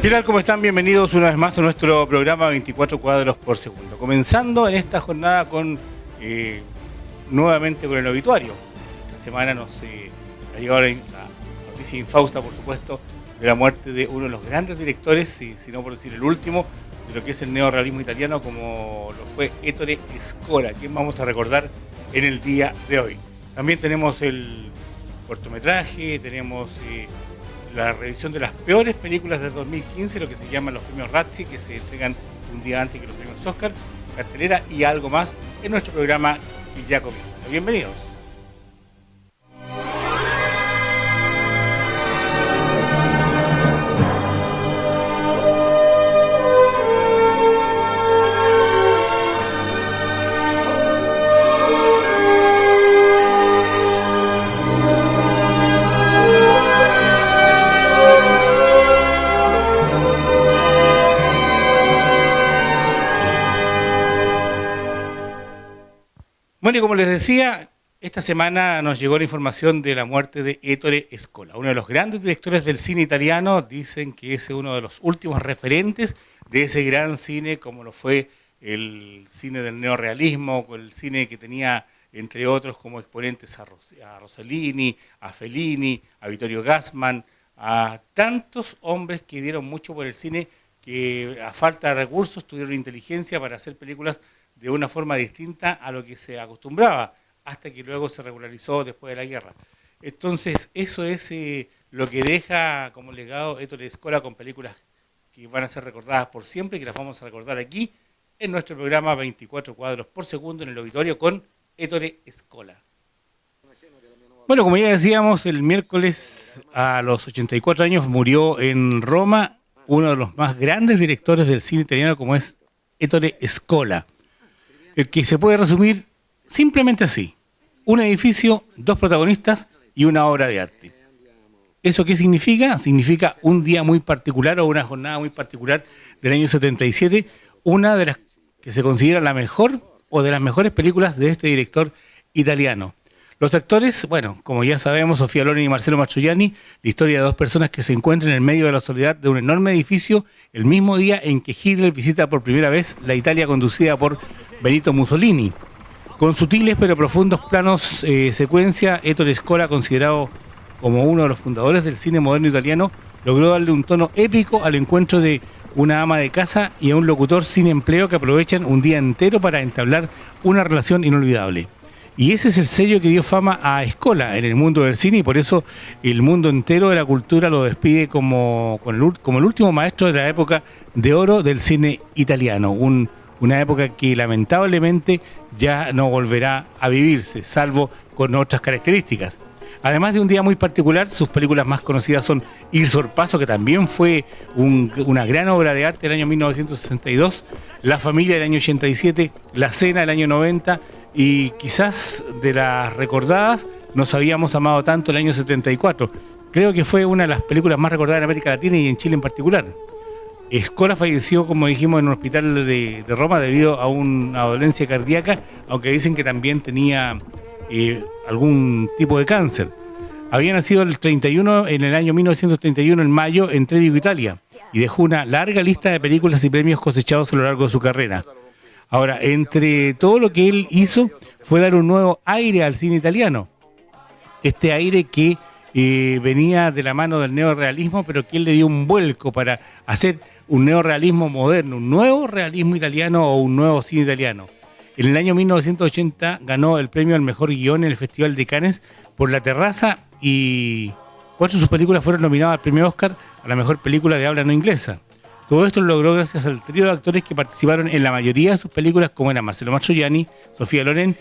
¿Qué tal? ¿Cómo están? Bienvenidos una vez más a nuestro programa 24 cuadros por segundo. Comenzando en esta jornada nuevamente con el obituario. Esta semana nos ha llegado la noticia infausta, por supuesto, de la muerte de uno de los grandes directores, si no por decir el último, de lo que es el neorrealismo italiano, como lo fue Ettore Scola, quien vamos a recordar en el día de hoy. También tenemos el cortometraje, tenemos la revisión de las peores películas de 2015, lo que se llaman los premios Razzie, que se entregan un día antes que los premios Oscar, cartelera y algo más en nuestro programa que ya comienza. Bienvenidos. Bueno, y como les decía, esta semana nos llegó la información de la muerte de Ettore Scola, uno de los grandes directores del cine italiano. Dicen que es uno de los últimos referentes de ese gran cine, como lo fue el cine del neorrealismo, el cine que tenía, entre otros, como exponentes a Rossellini, a Fellini, a Vittorio Gassman, a tantos hombres que dieron mucho por el cine, que a falta de recursos tuvieron inteligencia para hacer películas de una forma distinta a lo que se acostumbraba, hasta que luego se regularizó después de la guerra. Entonces, eso es lo que deja como legado Ettore Scola, con películas que van a ser recordadas por siempre y que las vamos a recordar aquí en nuestro programa 24 cuadros por segundo en el obituario con Ettore Scola. Bueno, como ya decíamos, el miércoles a los 84 años murió en Roma uno de los más grandes directores del cine italiano, como es Ettore Scola. El que se puede resumir simplemente así: un edificio, dos protagonistas y una obra de arte. ¿Eso qué significa? Significa un día muy particular o una jornada muy particular del año 77, una de las que se considera la mejor o de las mejores películas de este director italiano. Los actores, bueno, como ya sabemos, Sofía Loren y Marcello Mastroianni, la historia de dos personas que se encuentran en el medio de la soledad de un enorme edificio el mismo día en que Hitler visita por primera vez la Italia conducida por Benito Mussolini. Con sutiles pero profundos planos secuencia, Ettore Scola, considerado como uno de los fundadores del cine moderno italiano, logró darle un tono épico al encuentro de una ama de casa y a un locutor sin empleo que aprovechan un día entero para entablar una relación inolvidable. Y ese es el sello que dio fama a Scola en el mundo del cine, y por eso el mundo entero de la cultura lo despide como el último maestro de la época de oro del cine italiano. Una época que lamentablemente ya no volverá a vivirse, salvo con otras características. Además de un día muy particular, sus películas más conocidas son Il Sorpasso, que también fue una gran obra de arte del año 1962, La Familia del año 87, La Cena del año 90, y quizás de las recordadas, Nos habíamos amado tanto el año 74. Creo que fue una de las películas más recordadas en América Latina y en Chile en particular. Scola falleció, como dijimos, en un hospital de Roma debido a una dolencia cardíaca, aunque dicen que también tenía algún tipo de cáncer. Había nacido en el año 1931, en mayo, en Trevigo, Italia, y dejó una larga lista de películas y premios cosechados a lo largo de su carrera. Ahora, entre todo lo que él hizo fue dar un nuevo aire al cine italiano. Este aire que venía de la mano del neorrealismo, pero que él le dio un vuelco para hacer un neorrealismo moderno, un nuevo realismo italiano o un nuevo cine italiano. En el año 1980 ganó el premio al mejor guión en el Festival de Cannes por La Terraza, y 4 de sus películas fueron nominadas al premio Oscar a la mejor película de habla no inglesa. Todo esto lo logró gracias al trío de actores que participaron en la mayoría de sus películas, como eran Marcello Mastroianni, Sofía Loren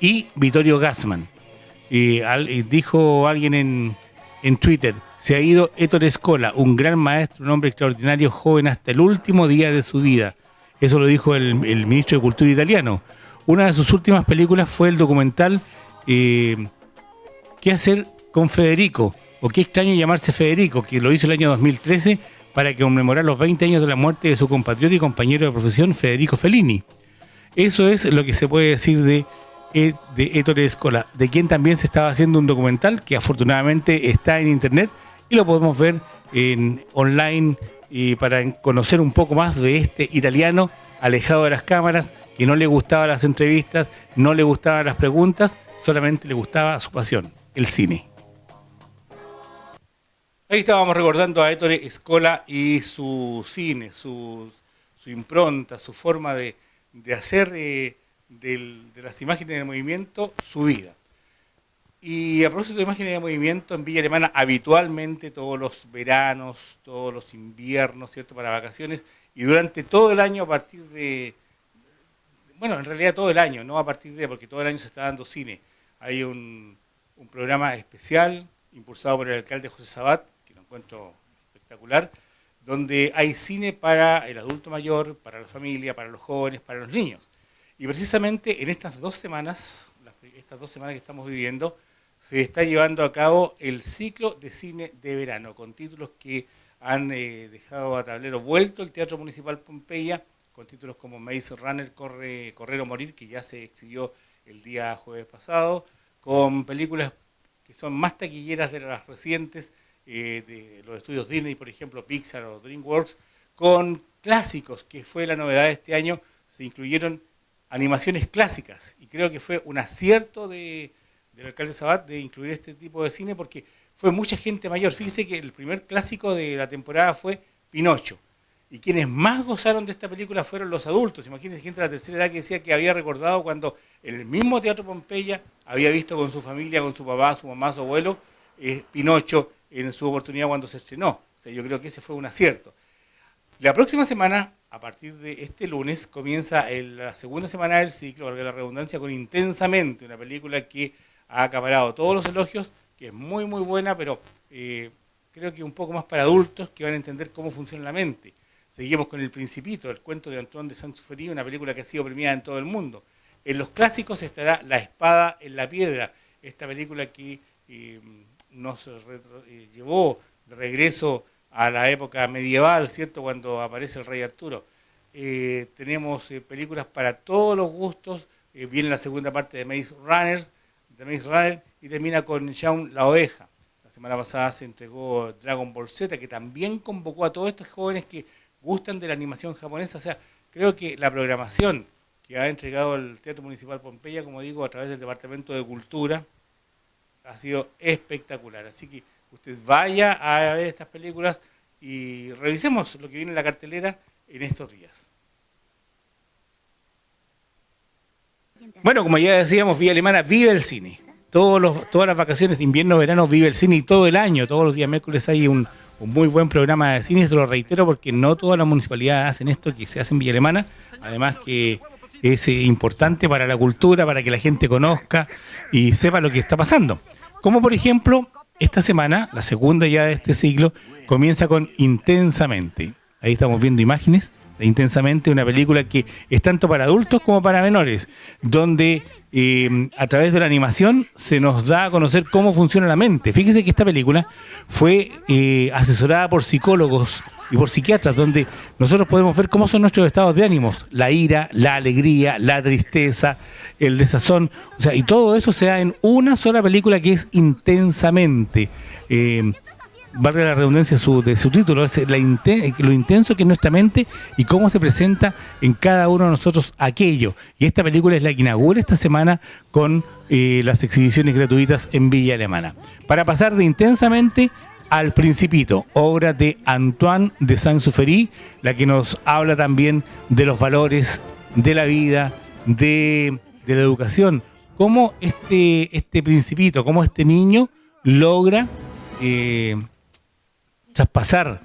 y Vittorio Gassman. Dijo alguien en Twitter: se ha ido Ettore Scola, un gran maestro, un hombre extraordinario, joven hasta el último día de su vida. Eso lo dijo el ministro de Cultura italiano. Una de sus últimas películas fue el documental ¿Qué hacer con Federico? O Qué extraño llamarse Federico, que lo hizo el año 2013 para conmemorar los 20 años de la muerte de su compatriota y compañero de profesión, Federico Fellini. Eso es lo que se puede decir de Ettore Scola, de quien también se estaba haciendo un documental que afortunadamente está en internet y lo podemos ver online y para conocer un poco más de este italiano alejado de las cámaras, que no le gustaban las entrevistas, no le gustaban las preguntas, solamente le gustaba su pasión, el cine. Ahí estábamos recordando a Ettore Scola y su cine, su impronta, su forma de hacer de las imágenes de movimiento su vida. Y a propósito de imágenes de movimiento, en Villa Alemana habitualmente todos los veranos, todos los inviernos, ¿cierto?, para vacaciones, y durante todo el año a partir de, bueno, en realidad todo el año, no a partir de, porque todo el año se está dando cine. Hay un programa especial impulsado por el alcalde José Sabat, que lo encuentro espectacular, donde hay cine para el adulto mayor, para la familia, para los jóvenes, para los niños. Y precisamente en estas 2 semanas, que estamos viviendo, se está llevando a cabo el ciclo de cine de verano, con títulos que han dejado a tablero vuelto el Teatro Municipal Pompeya, con títulos como Maze Runner, Correr o Morir, que ya se exhibió el día jueves pasado, con películas que son más taquilleras de las recientes, de los estudios Disney, por ejemplo, Pixar o DreamWorks, con clásicos, que fue la novedad de este año. Se incluyeron animaciones clásicas, y creo que fue un acierto del alcalde Sabat de incluir este tipo de cine, porque fue mucha gente mayor. Fíjese que el primer clásico de la temporada fue Pinocho, y quienes más gozaron de esta película fueron los adultos. Imagínense, gente de la tercera edad que decía que había recordado cuando en el mismo Teatro Pompeya había visto con su familia, con su papá, su mamá, su abuelo, Pinocho en su oportunidad cuando se estrenó. O sea, yo creo que ese fue un acierto. La próxima semana, a partir de este lunes, comienza la segunda semana del ciclo, valga la redundancia, con Intensamente, una película que ha acaparado todos los elogios, que es muy muy buena, pero creo que un poco más para adultos que van a entender cómo funciona la mente. Seguimos con El Principito, el cuento de Antoine de Saint-Exupéry, una película que ha sido premiada en todo el mundo. En los clásicos estará La Espada en la Piedra, esta película que nos llevó de regreso a la época medieval, ¿cierto?, cuando aparece el rey Arturo. Tenemos películas para todos los gustos. Viene la segunda parte de Maze Runner, y termina con Shaun la Oveja. La semana pasada se entregó Dragon Ball Z, que también convocó a todos estos jóvenes que gustan de la animación japonesa. O sea, creo que la programación que ha entregado el Teatro Municipal Pompeya, como digo, a través del Departamento de Cultura, ha sido espectacular. Así que usted vaya a ver estas películas y revisemos lo que viene en la cartelera en estos días. Bueno, como ya decíamos, Villa Alemana vive el cine. Todas las vacaciones de invierno, verano, vive el cine, y todo el año, todos los días miércoles hay un muy buen programa de cine. Esto lo reitero porque no todas las municipalidades hacen esto que se hace en Villa Alemana. Además que es importante para la cultura, para que la gente conozca y sepa lo que está pasando. Como por ejemplo, esta semana, la segunda ya de este ciclo, comienza con Intensamente. Ahí estamos viendo imágenes de Intensamente, una película que es tanto para adultos como para menores, donde a través de la animación se nos da a conocer cómo funciona la mente. Fíjese que esta película fue asesorada por psicólogos y por psiquiatras, donde nosotros podemos ver cómo son nuestros estados de ánimos, la ira, la alegría, la tristeza, el desazón, o sea, y todo eso se da en una sola película que es Intensamente. Valga la redundancia de su título, es lo intenso que es nuestra mente y cómo se presenta en cada uno de nosotros aquello. Y esta película es la que inaugura esta semana con las exhibiciones gratuitas en Villa Alemana. Para pasar de Intensamente al Principito, obra de Antoine de Saint-Exupéry, la que nos habla también de los valores, de la vida, de la educación. Cómo este Principito, cómo este niño logra traspasar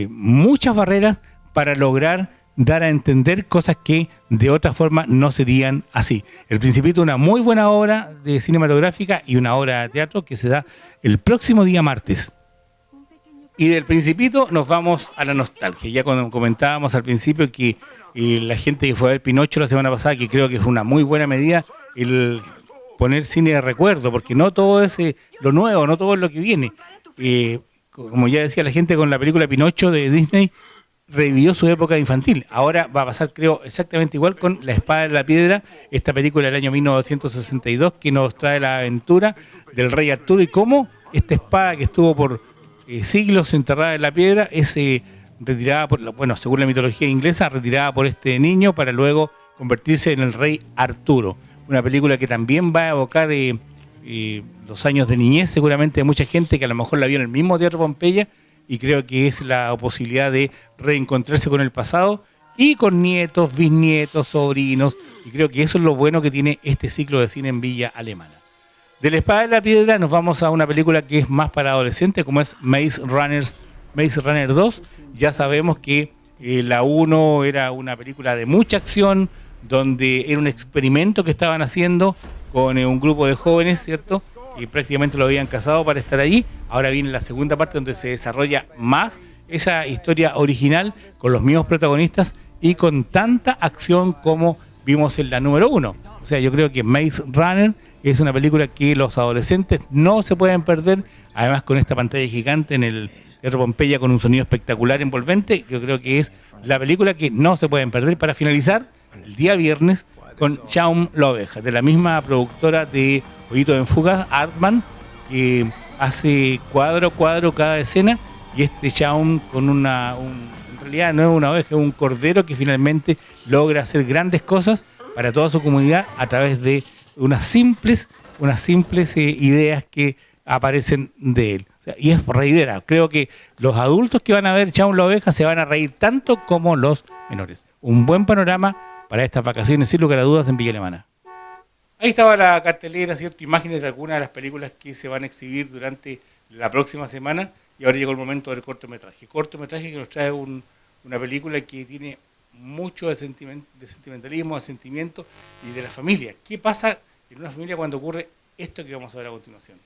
muchas barreras para lograr dar a entender cosas que de otra forma no serían así. El Principito, una muy buena obra de cinematográfica y una obra de teatro que se da el próximo día martes. Y del Principito nos vamos a la nostalgia. Ya cuando comentábamos al principio que la gente que fue a ver Pinocho la semana pasada, que creo que fue una muy buena medida el poner cine de recuerdo, porque no todo es lo nuevo, no todo es lo que viene. Como ya decía la gente, con la película Pinocho de Disney revivió su época infantil. Ahora va a pasar, creo, exactamente igual con La Espada en la Piedra, esta película del año 1962 que nos trae la aventura del rey Arturo y cómo esta espada que estuvo por siglos enterrada en la piedra es retirada según la mitología inglesa, retirada por este niño para luego convertirse en el rey Arturo. Una película que también va a evocar los años de niñez, seguramente de mucha gente que a lo mejor la vio en el mismo Teatro Pompeya, y creo que es la posibilidad de reencontrarse con el pasado y con nietos, bisnietos, sobrinos, y creo que eso es lo bueno que tiene este ciclo de cine en Villa Alemana. De La Espada de la Piedra nos vamos a una película que es más para adolescentes, como es Maze Runner 2. Ya sabemos que la 1 era una película de mucha acción, donde era un experimento que estaban haciendo con un grupo de jóvenes, ¿cierto? Y prácticamente lo habían casado para estar allí. Ahora viene la segunda parte donde se desarrolla más esa historia original con los mismos protagonistas y con tanta acción como vimos en la número 1. O sea, yo creo que Maze Runner es una película que los adolescentes no se pueden perder, además con esta pantalla gigante en el Teatro Pompeya con un sonido espectacular, envolvente. Yo creo que es la película que no se pueden perder. Para finalizar, el día viernes con Shaun la Oveja, de la misma productora de Pollito en Fuga, Artman, que hace cuadro a cuadro cada escena, y este Shaun con en realidad no es una oveja, es un cordero que finalmente logra hacer grandes cosas para toda su comunidad a través de unas simples ideas que aparecen de él. O sea, y es reidera. Creo que los adultos que van a ver Shaun la Oveja se van a reír tanto como los menores. Un buen panorama para estas vacaciones, sin lugar a dudas, en Villa Alemana. Ahí estaba la cartelera, ¿cierto? Imágenes de algunas de las películas que se van a exhibir durante la próxima semana, y ahora llegó el momento del cortometraje. Cortometraje que nos trae una película que tiene mucho de sentimentalismo, de sentimiento y de la familia. ¿Qué pasa en una familia cuando ocurre esto que vamos a ver a continuación?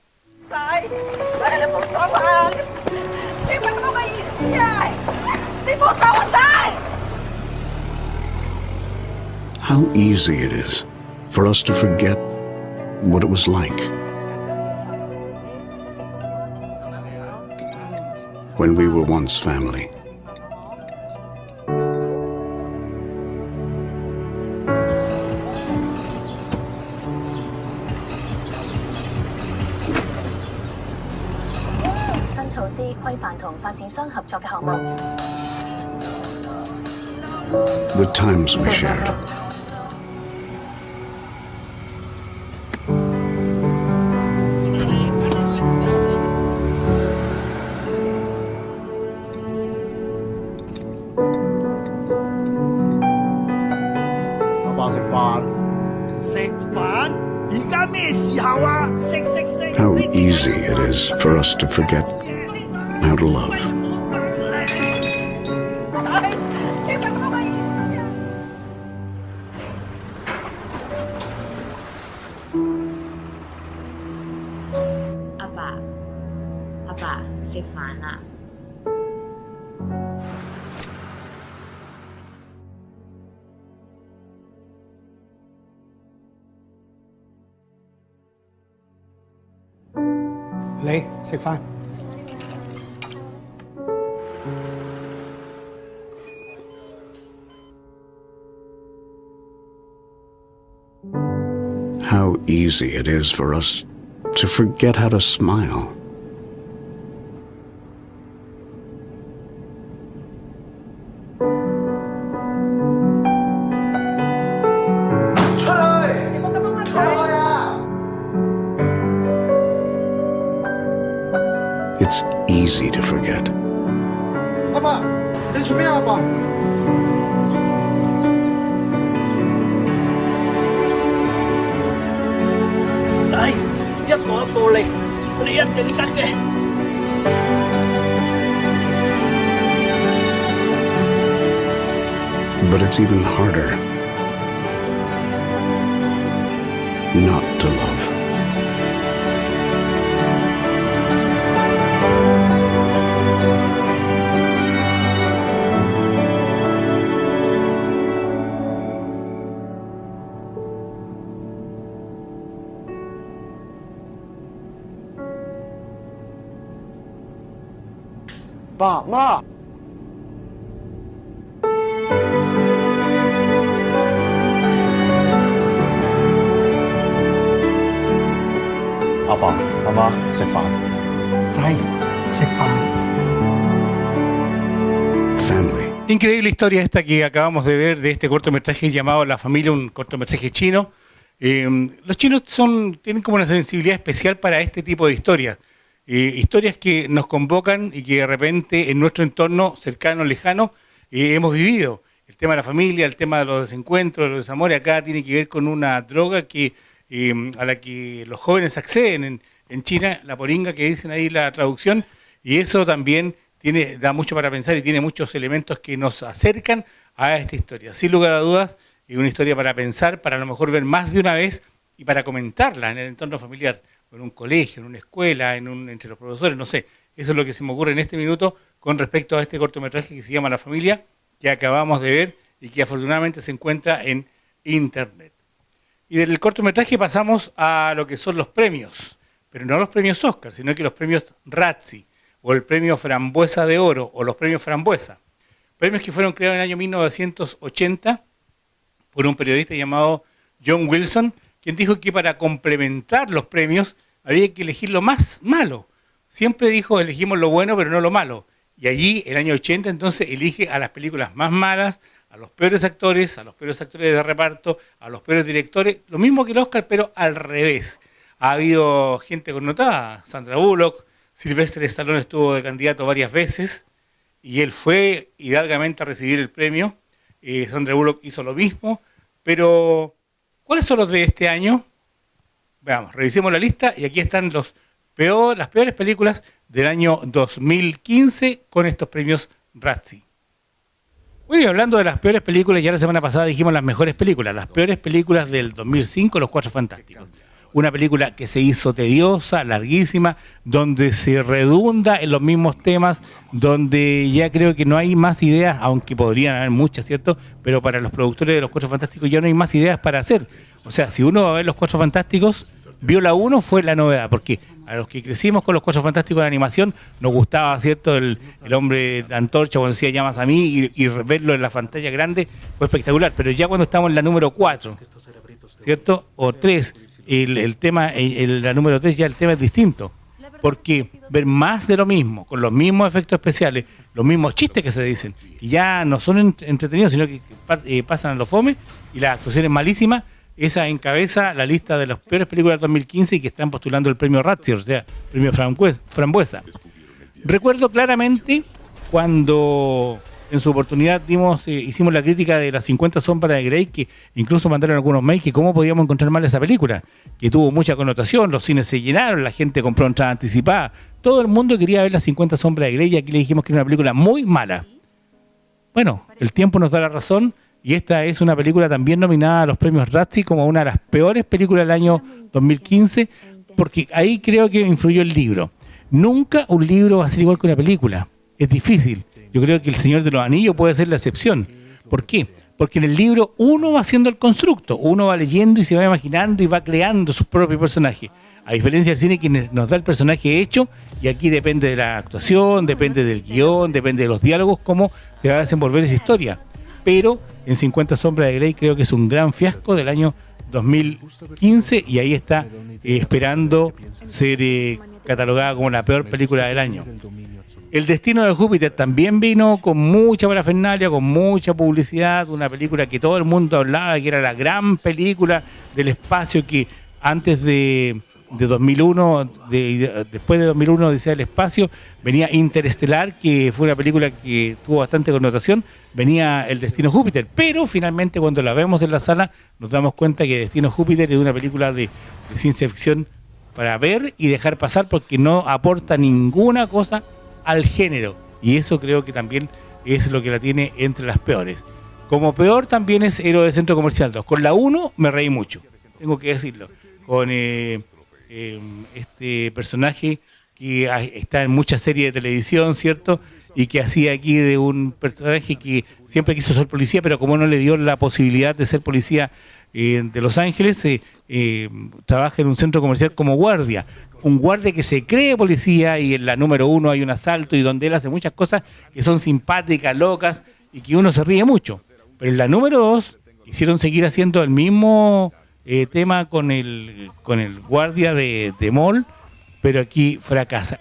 How easy it is for us to forget what it was like when we were once family. The times we shared. How easy it is for us to forget how to love. Abba, 食飯啦。嚟食飯。How easy it is for us to forget how to smile. It's easy to forget. 阿爸，你做咩啊？阿爸，仔，一步一步嚟，你一定得嘅。But it's even harder not to love. Ba, Ma. Papa, Mama, 食飯。仔，食飯。Increíble historia esta que acabamos de ver de este cortometraje llamado La Familia, un cortometraje chino. Los chinos tienen como una sensibilidad especial para este tipo de historias. Historias que nos convocan y que de repente en nuestro entorno cercano, lejano, hemos vivido. El tema de la familia, el tema de los desencuentros, de los desamores, acá tiene que ver con una droga a la que los jóvenes acceden en China, la poringa que dicen ahí la traducción, y eso también da mucho para pensar y tiene muchos elementos que nos acercan a esta historia. Sin lugar a dudas, es una historia para pensar, para a lo mejor ver más de una vez y para comentarla en el entorno familiar, en un colegio, en una escuela, entre los profesores, no sé. Eso es lo que se me ocurre en este minuto con respecto a este cortometraje que se llama La Familia, que acabamos de ver y que afortunadamente se encuentra en Internet. Y del cortometraje pasamos a lo que son los premios, pero no los premios Oscar, sino que los premios Razzie, o el premio Frambuesa de Oro, o los premios Frambuesa. Premios que fueron creados en el año 1980 por un periodista llamado John Wilson, quien dijo que para complementar los premios había que elegir lo más malo. Siempre dijo, elegimos lo bueno, pero no lo malo. Y allí, el año 80, entonces, elige a las películas más malas, a los peores actores de reparto, a los peores directores, lo mismo que el Oscar, pero al revés. Ha habido gente connotada, Sandra Bullock, Sylvester Stallone estuvo de candidato varias veces, y él fue hidalgamente a recibir el premio. Sandra Bullock hizo lo mismo, pero ¿cuáles son los de este año? Veamos, revisemos la lista, y aquí están las peores películas del año 2015 con estos premios Razzie. Bueno, y hablando de las peores películas, ya la semana pasada dijimos las mejores películas. Las peores películas del 2005, Los Cuatro Fantásticos. Una película que se hizo tediosa, larguísima, donde se redunda en los mismos temas, donde ya creo que no hay más ideas, aunque podrían haber muchas, ¿cierto? Pero para los productores de Los Cuatro Fantásticos ya no hay más ideas para hacer. O sea, si uno va a ver Los Cuatro Fantásticos, vio la 1, fue la novedad, porque a los que crecimos con Los Cuatro Fantásticos de animación, nos gustaba, ¿cierto? El hombre de antorcha, cuando decía llamas a mí, y verlo en la pantalla grande fue espectacular. Pero ya cuando estamos en la número 4, ¿cierto? O 3, la número 3 ya el tema es distinto. Porque ver más de lo mismo, con los mismos efectos especiales, los mismos chistes que se dicen, y ya no son entretenidos, sino que pasan a los fome, y las actuaciones malísimas, esa encabeza la lista de las peores películas del 2015 y que están postulando el premio Razzie, o sea, el premio Frambuesa. Recuerdo claramente cuando en su oportunidad hicimos la crítica de las 50 sombras de Grey, que incluso mandaron algunos mails que cómo podíamos encontrar mal esa película, que tuvo mucha connotación, los cines se llenaron, la gente compró entrada anticipada, todo el mundo quería ver las 50 sombras de Grey, y aquí le dijimos que era una película muy mala. Bueno, el tiempo nos da la razón, y esta es una película también nominada a los premios Razzie como una de las peores películas del año 2015, porque ahí creo que influyó el libro. Nunca un libro va a ser igual que una película, es difícil. Yo creo que El Señor de los Anillos puede ser la excepción. ¿Por qué? Porque en el libro uno va haciendo el constructo, uno va leyendo y se va imaginando y va creando sus propios personajes. A diferencia del cine, que nos da el personaje hecho, y aquí depende de la actuación, depende del guión, depende de los diálogos, cómo se va a desenvolver esa historia. Pero en 50 sombras de Grey creo que es un gran fiasco del año 2015, y ahí está esperando ser catalogada como la peor película del año. El Destino de Júpiter también vino con mucha parafernalia, con mucha publicidad, una película que todo el mundo hablaba, que era la gran película del espacio, que antes de 2001, después de 2001, Odisea del Espacio, venía Interestelar, que fue una película que tuvo bastante connotación, venía El Destino Júpiter, pero finalmente cuando la vemos en la sala nos damos cuenta que Destino Júpiter es una película de ciencia ficción para ver y dejar pasar, porque no aporta ninguna cosa al género, y eso creo que también es lo que la tiene entre las peores. Como peor también es Héroe de Centro Comercial 2. Con la 1 me reí mucho, tengo que decirlo, con este personaje que está en muchas series de televisión, ¿cierto? Y que hacía aquí de un personaje que siempre quiso ser policía, pero como no le dio la posibilidad de ser policía de Los Ángeles, trabaja en un centro comercial como guardia. Un guardia que se cree policía, y en la número 1 hay un asalto y donde él hace muchas cosas que son simpáticas, locas, y que uno se ríe mucho. Pero en la número 2 quisieron seguir haciendo el mismo tema con el guardia de mall, pero aquí fracasa.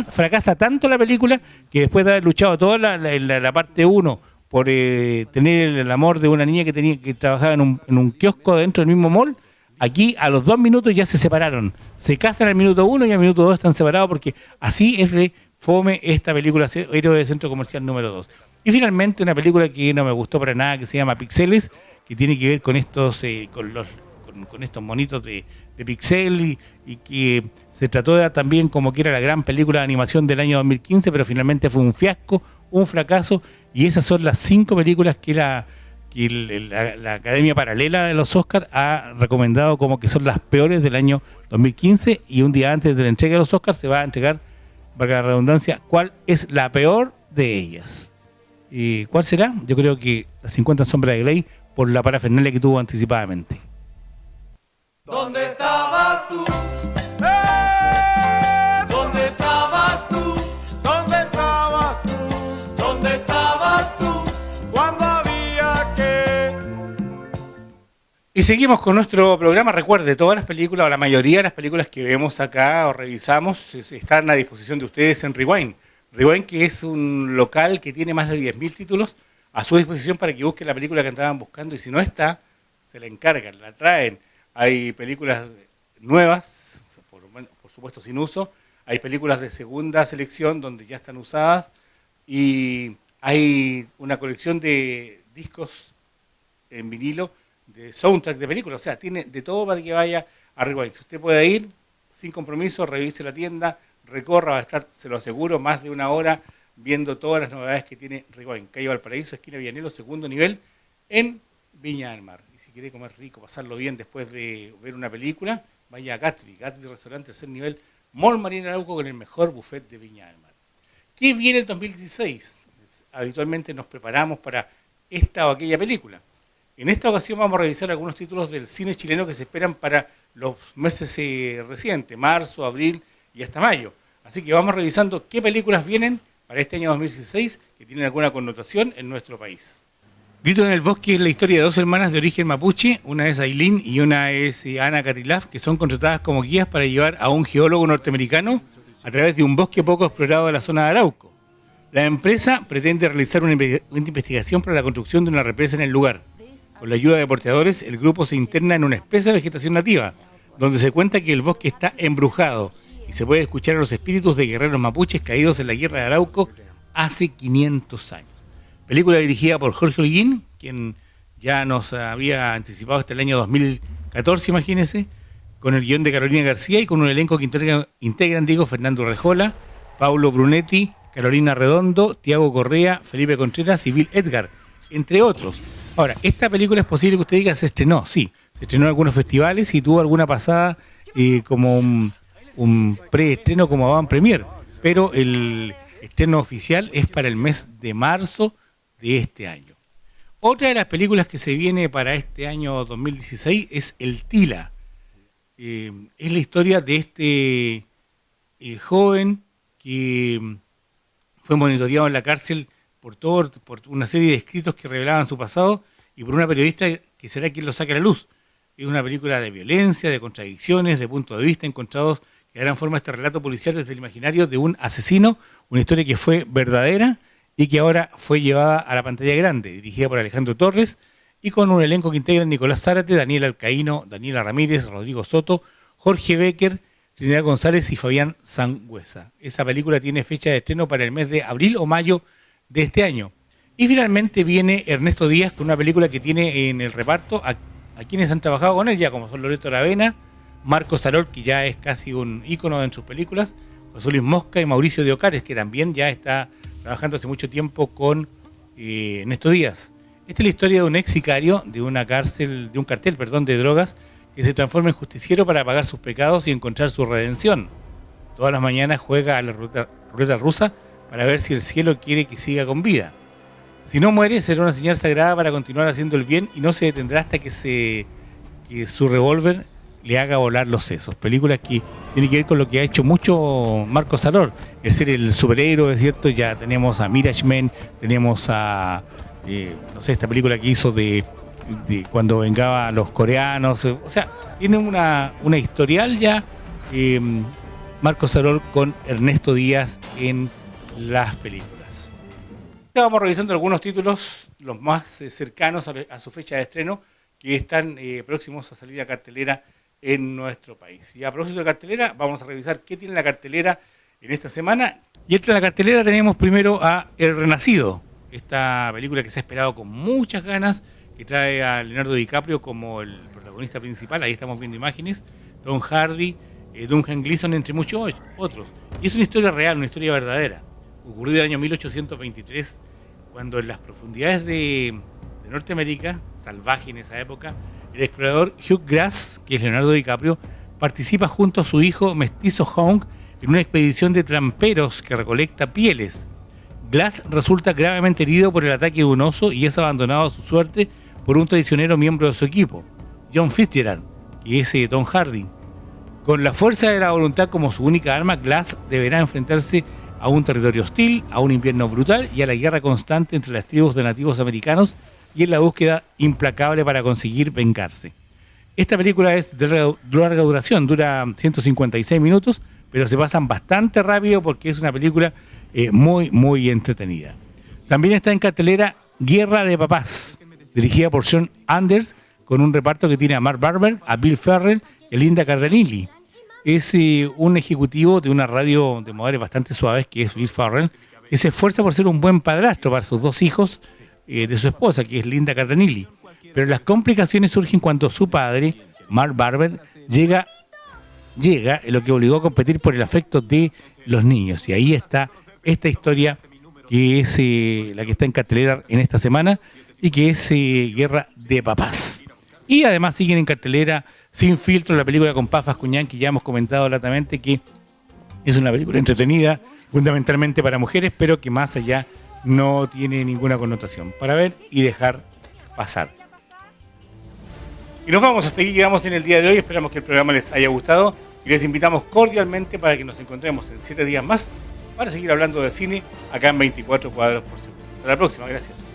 Fracasa tanto la película que después de haber luchado toda la parte 1 por tener el amor de una niña que trabajaba en un kiosco dentro del mismo mall. Aquí a los 2 minutos ya se separaron. Se casan al minuto 1 y al minuto 2 están separados porque así es de fome esta película Héroe de Centro Comercial número 2. Y finalmente una película que no me gustó para nada, que se llama Pixeles, que tiene que ver con estos con estos monitos de pixel y que se trató de también como que era la gran película de animación del año 2015, pero finalmente fue un fiasco, un fracaso, y esas son las 5 películas que la Academia Paralela de los Oscars ha recomendado como que son las peores del año 2015, y un día antes de la entrega de los Oscars se va a entregar, valga la redundancia, cuál es la peor de ellas. ¿Y cuál será? Yo creo que Las 50 sombras de Grey, por la parafernalia que tuvo anticipadamente. ¿Dónde estabas tú? ¿Dónde estabas tú? ¿Dónde estabas tú? ¿Dónde estabas tú? Cuando había que... Y seguimos con nuestro programa. Recuerde, todas las películas, o la mayoría de las películas que vemos acá o revisamos, están a disposición de ustedes en Rewind. Rewind, que es un local que tiene más de 10.000 títulos a su disposición para que busquen la película que andaban buscando, y si no está, se la encargan, la traen. Hay películas nuevas, por supuesto sin uso, hay películas de segunda selección donde ya están usadas, y hay una colección de discos en vinilo de soundtrack de películas, o sea, tiene de todo para que vaya a Rewind. Si usted puede ir, sin compromiso, revise la tienda, recorra, va a estar, se lo aseguro, más de 1 hora viendo todas las novedades que tiene Rewind. Calle Valparaíso, esquina Villanelo, 2º nivel, en Viña del Mar. Y si quiere comer rico, pasarlo bien después de ver una película, vaya a Gatsby Restaurante, 3er nivel, Mall Marina Arauco, con el mejor buffet de Viña del Mar. ¿Qué viene el 2016? Habitualmente nos preparamos para esta o aquella película. En esta ocasión vamos a revisar algunos títulos del cine chileno que se esperan para los meses recientes, marzo, abril y hasta mayo. Así que vamos revisando qué películas vienen para este año 2016 que tienen alguna connotación en nuestro país. Grito en el Bosque es la historia de 2 hermanas de origen mapuche, una es Ailín y una es Ana Carilaf, que son contratadas como guías para llevar a un geólogo norteamericano a través de un bosque poco explorado de la zona de Arauco. La empresa pretende realizar una investigación para la construcción de una represa en el lugar. Con la ayuda de porteadores, el grupo se interna en una espesa vegetación nativa, donde se cuenta que el bosque está embrujado y se puede escuchar a los espíritus de guerreros mapuches caídos en la guerra de Arauco hace 500 años. Película dirigida por Jorge Holguín, quien ya nos había anticipado hasta el año 2014, imagínense, con el guión de Carolina García y con un elenco que integran Fernando Rejola, Paulo Brunetti, Carolina Redondo, Tiago Correa, Felipe Contreras y Bill Edgar, entre otros. Ahora, esta película es posible que usted diga se estrenó, sí, se estrenó en algunos festivales y tuvo alguna pasada como un preestreno como avant premier, pero el estreno oficial es para el mes de marzo de este año. Otra de las películas que se viene para este año 2016 es El Tila. Es la historia de este joven que fue monitoreado en la cárcel por una serie de escritos que revelaban su pasado y por una periodista que será quien lo saque a la luz. Es una película de violencia, de contradicciones, de puntos de vista encontrados que darán forma a este relato policial desde el imaginario de un asesino, una historia que fue verdadera y que ahora fue llevada a la pantalla grande, dirigida por Alejandro Torres y con un elenco que integran Nicolás Zárate, Daniel Alcaíno, Daniela Ramírez, Rodrigo Soto, Jorge Becker, Trinidad González y Fabián Sangüesa. Esa película tiene fecha de estreno para el mes de abril o mayo de este año. Y finalmente viene Ernesto Díaz con una película que tiene en el reparto a quienes han trabajado con él ya, como son Loreto Aravena, Marco Sarol, que ya es casi un ícono en sus películas, José Luis Mosca y Mauricio de Ocares, que también ya está trabajando hace mucho tiempo con Ernesto Díaz. Esta es la historia de un ex sicario de un cartel de drogas que se transforma en justiciero para pagar sus pecados y encontrar su redención. Todas las mañanas juega a la ruleta rusa para ver si el cielo quiere que siga con vida. Si no muere, será una señal sagrada para continuar haciendo el bien y no se detendrá hasta que su revólver le haga volar los sesos. Películas que tienen que ver con lo que ha hecho mucho Marco Sarol, el ser el superhéroe, ¿es cierto? Ya tenemos a Mirageman, tenemos a, esta película que hizo de cuando vengaba a los coreanos, o sea, tiene una historial ya Marco Sarol con Ernesto Díaz en las películas. Estábamos revisando algunos títulos, los más cercanos a su fecha de estreno, que están próximos a salir a cartelera en nuestro país. Y a propósito de cartelera, vamos a revisar qué tiene la cartelera en esta semana. Y entre la cartelera tenemos primero a El Renacido, esta película que se ha esperado con muchas ganas, que trae a Leonardo DiCaprio como el protagonista principal. Ahí estamos viendo imágenes. Tom Hardy, Duncan Gleeson, entre muchos otros. Y es una historia real, una historia verdadera, ocurrida en el año 1823, cuando en las profundidades de Norteamérica, salvaje en esa época, el explorador Hugh Glass, que es Leonardo DiCaprio, participa junto a su hijo mestizo Hong en una expedición de tramperos que recolecta pieles. Glass resulta gravemente herido por el ataque de un oso y es abandonado a su suerte por un traicionero miembro de su equipo, John Fitzgerald, que es Tom Hardy. Con la fuerza de la voluntad como su única arma, Glass deberá enfrentarse a un territorio hostil, a un invierno brutal y a la guerra constante entre las tribus de nativos americanos y en la búsqueda implacable para conseguir vengarse. Esta película es de larga duración, dura 156 minutos, pero se pasan bastante rápido porque es una película muy, muy entretenida. También está en cartelera Guerra de Papás, dirigida por Sean Anders, con un reparto que tiene a Mark Wahlberg, a Will Ferrell y a Linda Cardellini. Es un ejecutivo de una radio de modales bastante suaves, que es Will Ferrell, que se esfuerza por ser un buen padrastro para sus dos hijos de su esposa, que es Linda Cardellini. Pero las complicaciones surgen cuando su padre, Mark Wahlberg, llega lo que obligó a competir por el afecto de los niños. Y ahí está esta historia que es la que está en cartelera en esta semana y que es Guerra de Papás. Y además siguen en cartelera Sin Filtro, la película con Paz Bascuñán, que ya hemos comentado latamente que es una película entretenida, fundamentalmente para mujeres, pero que más allá no tiene ninguna connotación. Para ver y dejar pasar. Y nos vamos, hasta aquí llegamos en el día de hoy. Esperamos que el programa les haya gustado y les invitamos cordialmente para que nos encontremos en 7 días más para seguir hablando de cine acá en 24 cuadros por segundo. Hasta la próxima, gracias.